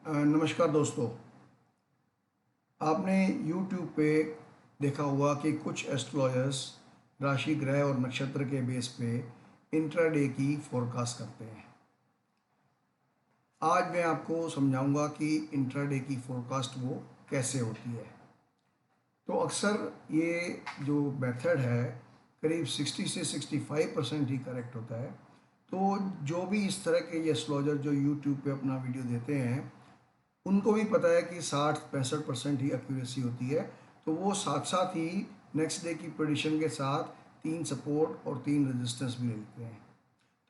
नमस्कार दोस्तों। आपने YouTube पे देखा होगा कि कुछ एस्ट्रोलॉजर्स राशि ग्रह और नक्षत्र के बेस पे इंट्राडे की फोरकास्ट करते हैं। आज मैं आपको समझाऊंगा कि इंट्राडे की फोरकास्ट वो कैसे होती है। तो अक्सर ये जो मेथड है करीब 60 से 65% ही करेक्ट होता है। तो जो भी इस तरह के ये एस्ट्रोलॉजर जो YouTube पे अपना वीडियो देते हैं उनको भी पता है कि 60-65% ही एक्यूरेसी होती है। तो वो साथ साथ ही नेक्स्ट डे की प्रेडिक्शन के साथ 3 सपोर्ट और 3 रेजिस्टेंस भी ले लेते हैं।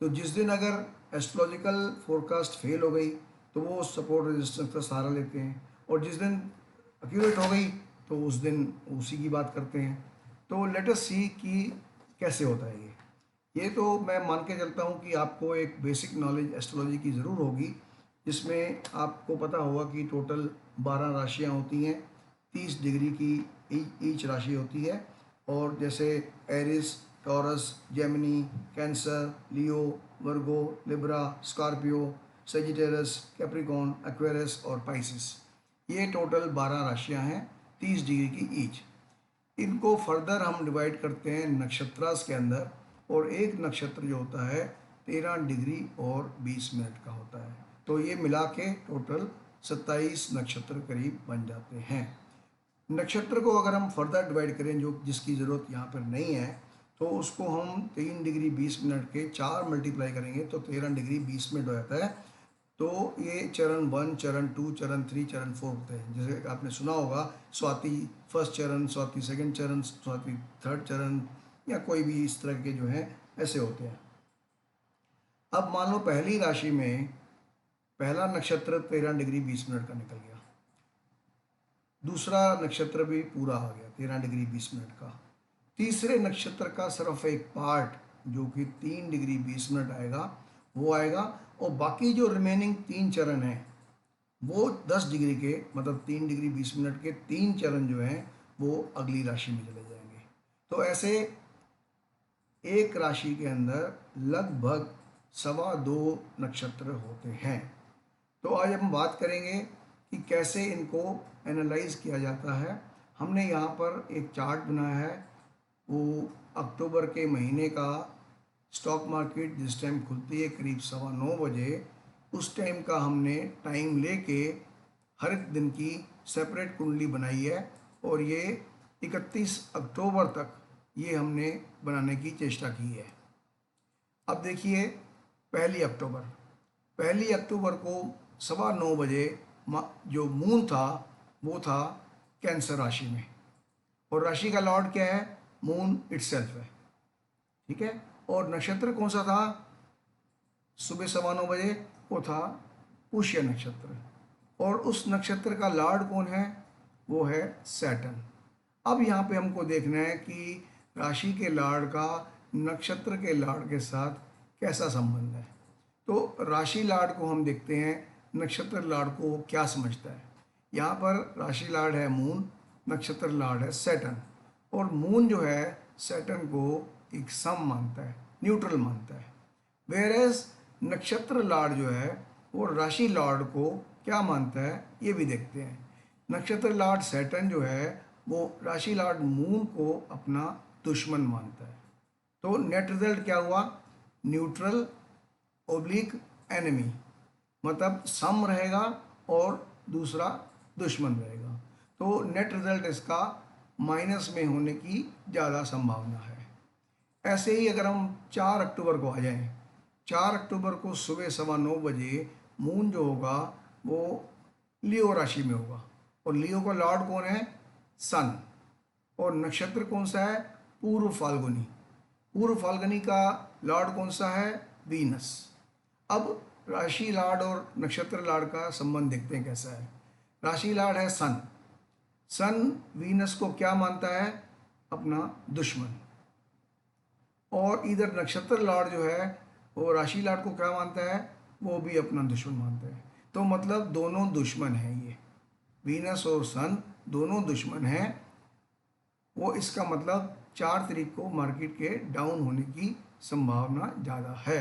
तो जिस दिन अगर एस्ट्रोलॉजिकल फोरकास्ट फेल हो गई तो वो सपोर्ट रेजिस्टेंस का सहारा लेते हैं, और जिस दिन एक्यूरेट हो गई तो उस दिन उसी की बात करते हैं। तो लेट अस सी कि कैसे होता है ये तो मैं मान के चलता हूँ कि आपको एक बेसिक नॉलेज एस्ट्रोलॉजी की ज़रूर होगी, जिसमें आपको पता होगा कि टोटल 12 राशियाँ होती हैं, 30 डिग्री की ईच राशि होती है। और जैसे एरिस, टॉरस, जेमिनी, कैंसर, लियो, वर्गो, लिब्रा, स्कॉर्पियो, सेजिटेरस, कैप्रिकॉर्न, एक्वेरियस और पाइसिस, ये टोटल 12 राशियाँ हैं 30 डिग्री की ईच। इनको फर्दर हम डिवाइड करते हैं नक्षत्रास के अंदर, और एक नक्षत्र जो होता है 13 डिग्री और 20 मिनट का होता है। तो ये मिला के टोटल 27 नक्षत्र करीब बन जाते हैं। नक्षत्र को अगर हम फर्दर डिवाइड करें, जो जिसकी ज़रूरत यहाँ पर नहीं है, तो उसको हम 3 डिग्री 20 मिनट के 4 मल्टीप्लाई करेंगे तो 13 डिग्री 20 मिनट हो जाता है। तो ये चरण 1, चरण 2, चरण 3, चरण 4 होते हैं। जैसे आपने सुना होगा स्वाति फर्स्ट चरण, स्वाति सेकंड चरण, स्वाति थर्ड चरण, या कोई भी इस तरह के जो हैं ऐसे होते हैं। अब मान लो पहली राशि में पहला नक्षत्र 13 डिग्री 20 मिनट का निकल गया, दूसरा नक्षत्र भी पूरा आ गया 13 डिग्री 20 मिनट का, तीसरे नक्षत्र का सिर्फ एक पार्ट जो कि 3 डिग्री 20 मिनट आएगा वो आएगा, और बाकी जो रिमेनिंग 3 चरण हैं वो 10 डिग्री के, मतलब 3 डिग्री 20 मिनट के 3 चरण जो हैं वो अगली राशि में चले जाएंगे। तो ऐसे एक राशि के अंदर लगभग 2.25 नक्षत्र होते हैं। तो आज हम बात करेंगे कि कैसे इनको एनालाइज किया जाता है। हमने यहाँ पर एक चार्ट बनाया है, वो अक्टूबर के महीने का स्टॉक मार्केट जिस टाइम खुलती है करीब 9:15 बजे, उस टाइम का हमने टाइम लेके हर एक दिन की सेपरेट कुंडली बनाई है, और ये 31 अक्टूबर तक ये हमने बनाने की चेष्टा की है। अब देखिए, पहली अक्टूबर को 9:15 बजे जो मून था वो था कैंसर राशि में, और राशि का लॉर्ड क्या है? मून इटसेल्फ है, ठीक है। और नक्षत्र कौन सा था सुबह 9:15 बजे? वो था पुष्य नक्षत्र, और उस नक्षत्र का लॉर्ड कौन है? वो है सैटर्न। अब यहाँ पे हमको देखना है कि राशि के लॉर्ड का नक्षत्र के लॉर्ड के साथ कैसा संबंध है। तो राशि लॉर्ड को हम देखते हैं, नक्षत्र लॉर्ड को वो क्या समझता है। यहाँ पर राशि लॉर्ड है मून, नक्षत्र लॉर्ड है सैटर्न, और मून जो है सैटर्न को एक सम मानता है, न्यूट्रल मानता है। वेयरएज नक्षत्र लॉर्ड जो है वो राशि लॉर्ड को क्या मानता है ये भी देखते हैं। नक्षत्र लॉर्ड सैटर्न जो है वो राशि लॉर्ड मून को अपना दुश्मन मानता है। तो नेट रिजल्ट क्या हुआ? न्यूट्रल ओब्लिक एनिमी, मतलब सम रहेगा और दूसरा दुश्मन रहेगा। तो नेट रिजल्ट इसका माइनस में होने की ज़्यादा संभावना है। ऐसे ही अगर हम 4 अक्टूबर को आ जाएं, 4 अक्टूबर को सुबह 9:15 बजे मून जो होगा वो लियो राशि में होगा, और लियो का लॉर्ड कौन है? सन। और नक्षत्र कौन सा है? पूर्व फाल्गुनी। पूर्व फाल्गुनी का लॉर्ड कौन सा है? वीनस। अब राशि लॉर्ड और नक्षत्र लॉर्ड का संबंध देखते हैं कैसा है। राशि लॉर्ड है सन। सन वीनस को क्या मानता है? अपना दुश्मन। और इधर नक्षत्र लॉर्ड जो है वो राशि लॉर्ड को क्या मानता है? वो भी अपना दुश्मन मानता है। तो मतलब दोनों दुश्मन हैं, ये वीनस और सन दोनों दुश्मन हैं। वो इसका मतलब 4 तारीख को मार्केट के डाउन होने की संभावना ज़्यादा है।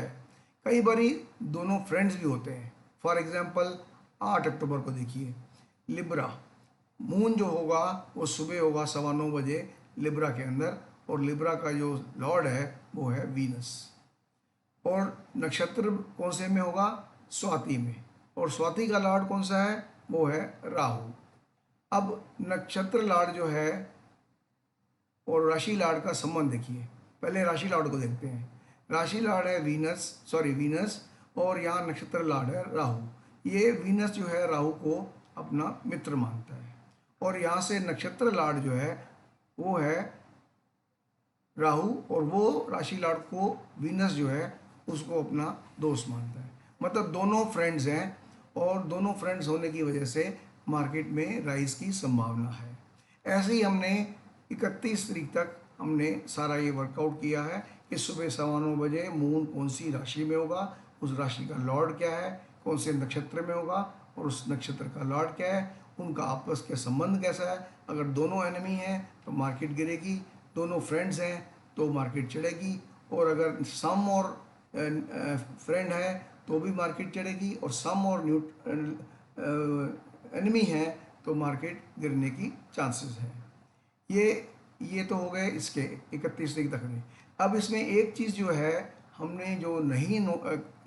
कई बारी दोनों फ्रेंड्स भी होते हैं। फॉर एग्जांपल 8 अक्टूबर को देखिए लिब्रा, मून जो होगा वो सुबह होगा 9:15 लिब्रा के अंदर, और लिब्रा का जो लॉर्ड है वो है वीनस। और नक्षत्र कौन से में होगा? स्वाति में। और स्वाति का लॉर्ड कौन सा है? वो है राहु। अब नक्षत्र लॉर्ड जो है और राशि लॉर्ड का संबंध देखिए। पहले राशि लॉर्ड को देखते हैं। राशि लॉर्ड है वीनस, और यहाँ नक्षत्र लॉर्ड है राहु। ये वीनस जो है राहु को अपना मित्र मानता है, और यहाँ से नक्षत्र लॉर्ड जो है वो है राहु, और वो राशि लॉर्ड को वीनस जो है उसको अपना दोस्त मानता है। मतलब दोनों फ्रेंड्स हैं, और दोनों फ्रेंड्स होने की वजह से मार्केट में राइज की संभावना है। ऐसे ही हमने 31 तारीख तक हमने सारा ये वर्कआउट किया है कि सुबह 9:15 मून कौन सी राशि में होगा, उस राशि का लॉर्ड क्या है, कौन से नक्षत्र में होगा, और उस नक्षत्र का लॉर्ड क्या है, उनका आपस के संबंध कैसा है। अगर दोनों एनिमी हैं तो मार्केट गिरेगी, दोनों फ्रेंड्स हैं तो मार्केट चढ़ेगी, और अगर सम और फ्रेंड है तो भी मार्केट चढ़ेगी, और सम और एनिमी है तो मार्केट गिरने की चांसेस है। ये तो हो गए इसके 31 तारीख तक में। अब इसमें एक चीज़ जो है हमने जो नहीं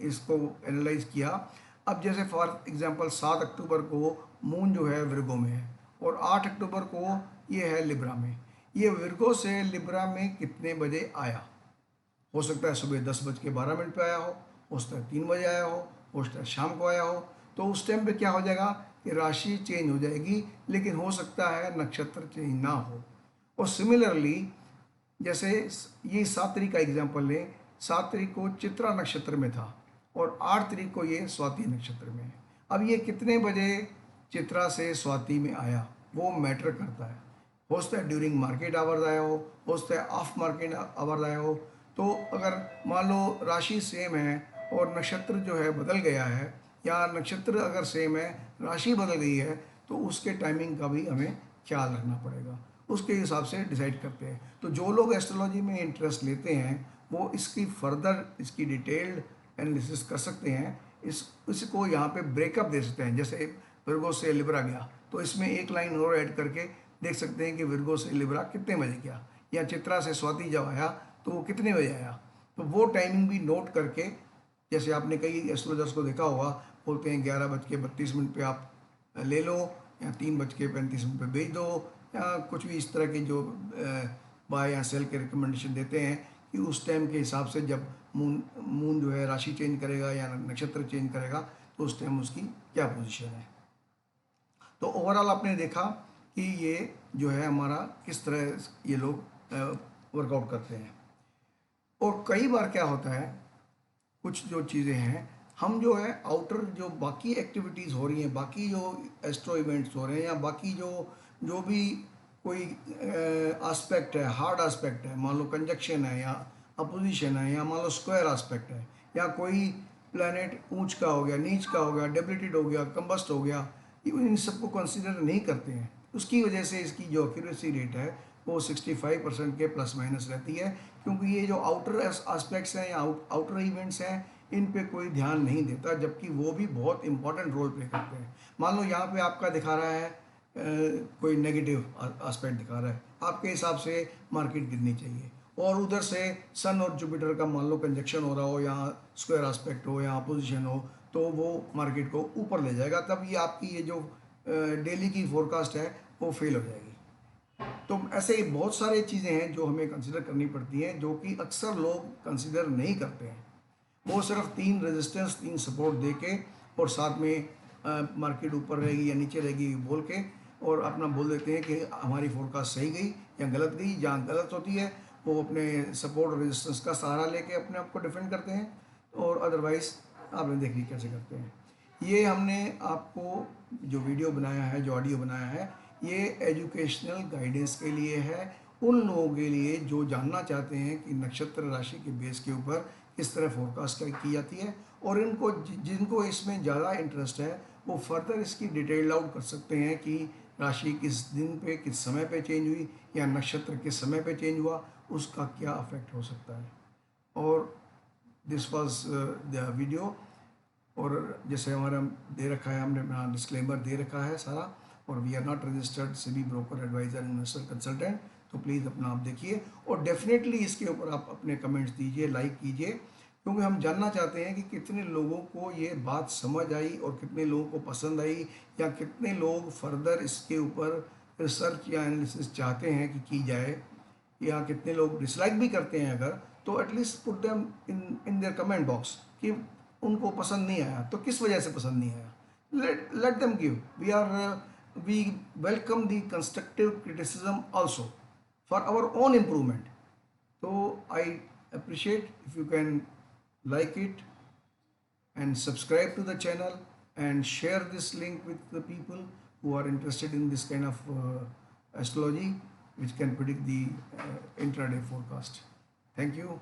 इसको एनालाइज किया। अब जैसे फॉर एग्जांपल 7 अक्टूबर को मून जो है विर्गो में है, और 8 अक्टूबर को ये है लिब्रा में। ये विर्गो से लिब्रा में कितने बजे आया? हो सकता है सुबह 10:12 पे आया हो सकता है 3 बजे आया हो सकता है शाम को आया हो। तो उस टाइम पे क्या हो जाएगा कि राशि चेंज हो जाएगी, लेकिन हो सकता है नक्षत्र चेंज ना हो। और सिमिलरली जैसे ये 7 तारीख का एग्जाम्पल लें, 7 तारीख को चित्रा नक्षत्र में था और 8 तारीख को ये स्वाति नक्षत्र में है। अब ये कितने बजे चित्रा से स्वाति में आया वो मैटर करता है। हो सकता है ड्यूरिंग मार्केट आवर्स आया हो सकता है ऑफ मार्केट आवर्स आया हो। तो अगर मान लो राशि सेम है और नक्षत्र जो है बदल गया है, या नक्षत्र अगर सेम है राशि बदल गई है, तो उसके टाइमिंग का भी हमें ख्याल रखना पड़ेगा, उसके हिसाब से डिसाइड करते हैं। तो जो लोग एस्ट्रोलॉजी में इंटरेस्ट लेते हैं वो इसकी फर्दर इसकी डिटेल्ड एनालिसिस कर सकते हैं। इसको यहाँ पे ब्रेकअप दे सकते हैं। जैसे विर्गो से लिब्रा गया तो इसमें एक लाइन और ऐड करके देख सकते हैं कि विर्गो से लिब्रा कितने बजे गया, या चित्रा से स्वाति जब आया तो वो कितने बजे आया। तो वो टाइमिंग भी नोट करके, जैसे आपने कई एस्ट्रोलॉजर्स को देखा होगा, बोलते हैं 11:32 पे आप ले लो, या 3:35 पे बेच दो, या कुछ भी इस तरह के जो बाय या सेल के रिकमेंडेशन देते हैं कि उस टाइम के हिसाब से जब मून जो है राशि चेंज करेगा या नक्षत्र चेंज करेगा तो उस टाइम उसकी क्या पोजीशन है। तो ओवरऑल आपने देखा कि ये जो है हमारा किस तरह ये लोग वर्कआउट करते हैं। और कई बार क्या होता है, कुछ जो चीज़ें हैं हम जो है आउटर जो बाकी एक्टिविटीज़ हो रही हैं, बाकी जो एस्ट्रो इवेंट्स हो रहे हैं, या बाकी जो भी कोई एस्पेक्ट है, हार्ड एस्पेक्ट है, मान लो कंजक्शन है या अपोजिशन है, या मान लो स्क्वायर एस्पेक्ट है, या कोई प्लैनेट ऊंच का हो गया, नीच का हो गया, डेबिलिटेड हो गया, कंबस्ट हो गया, इन सबको कंसिडर नहीं करते हैं। उसकी वजह से इसकी जो एक्यूरेसी रेट है वो 65% के प्लस माइनस रहती है, क्योंकि ये जो आउटर एस्पेक्ट्स हैं या आउटर इवेंट्स हैं इन पे कोई ध्यान नहीं देता, जबकि वो भी बहुत इंपॉर्टेंट रोल प्ले करते हैं। मान लो यहाँ पे आपका दिखा रहा है कोई नेगेटिव एस्पेक्ट दिखा रहा है, आपके हिसाब से मार्केट गिरनी चाहिए, और उधर से सन और जुपिटर का मान लो कंजक्शन हो रहा हो, या स्क्वायर एस्पेक्ट हो, या अपोजिशन हो, तो वो मार्केट को ऊपर ले जाएगा। तब ये आपकी ये जो डेली की फोरकास्ट है वो फेल हो जाएगी। तो ऐसे ही बहुत सारी चीज़ें हैं जो हमें कंसिडर करनी पड़ती हैं, जो कि अक्सर लोग कंसिडर नहीं करते हैं। वो सिर्फ 3 रेजिस्टेंस 3 सपोर्ट दे के और साथ में मार्केट ऊपर रहेगी या नीचे रहेगी बोल के, और अपना बोल देते हैं कि हमारी फोरकास्ट सही गई या गलत गई। जहाँ गलत होती है वो अपने सपोर्ट और रेजिस्टेंस का सहारा लेके अपने आप को डिफेंड करते हैं, और अदरवाइज आपने देखिए कैसे करते हैं। ये हमने आपको जो वीडियो बनाया है, जो ऑडियो बनाया है, ये एजुकेशनल गाइडेंस के लिए है, उन लोगों के लिए जो जानना चाहते हैं कि नक्षत्र राशि के बेस के ऊपर किस तरह फोरकास्ट की जाती है, और इनको जिनको इसमें ज़्यादा इंटरेस्ट है वो फर्दर इसकी डिटेल आउट कर सकते हैं कि राशि किस दिन पे किस समय पे चेंज हुई, या नक्षत्र किस समय पे चेंज हुआ, उसका क्या अफेक्ट हो सकता है। और दिस वाज द वीडियो, और जैसे हमारा दे रखा है, हमने अपना डिस्क्लेमर दे रखा है सारा, और we are not registered SEBI broker advisor investor consultant. तो प्लीज़ अपना आप देखिए, और डेफिनेटली इसके ऊपर आप अपने कमेंट्स दीजिए, लाइक कीजिए, क्योंकि हम जानना चाहते हैं कि कितने लोगों को ये बात समझ आई और कितने लोगों को पसंद आई, या कितने लोग फर्दर इसके ऊपर रिसर्च या एनालिसिस चाहते हैं कि की जाए, या कितने लोग डिसलाइक भी करते हैं अगर, तो at least put them in their comment box कि उनको पसंद नहीं आया तो किस वजह से पसंद नहीं आया। Let them give, we welcome the constructive criticism also for our own improvement. तो I appreciate if you can like it and subscribe to the channel and share this link with the people who are interested in this kind of astrology which can predict the intraday forecast. Thank you.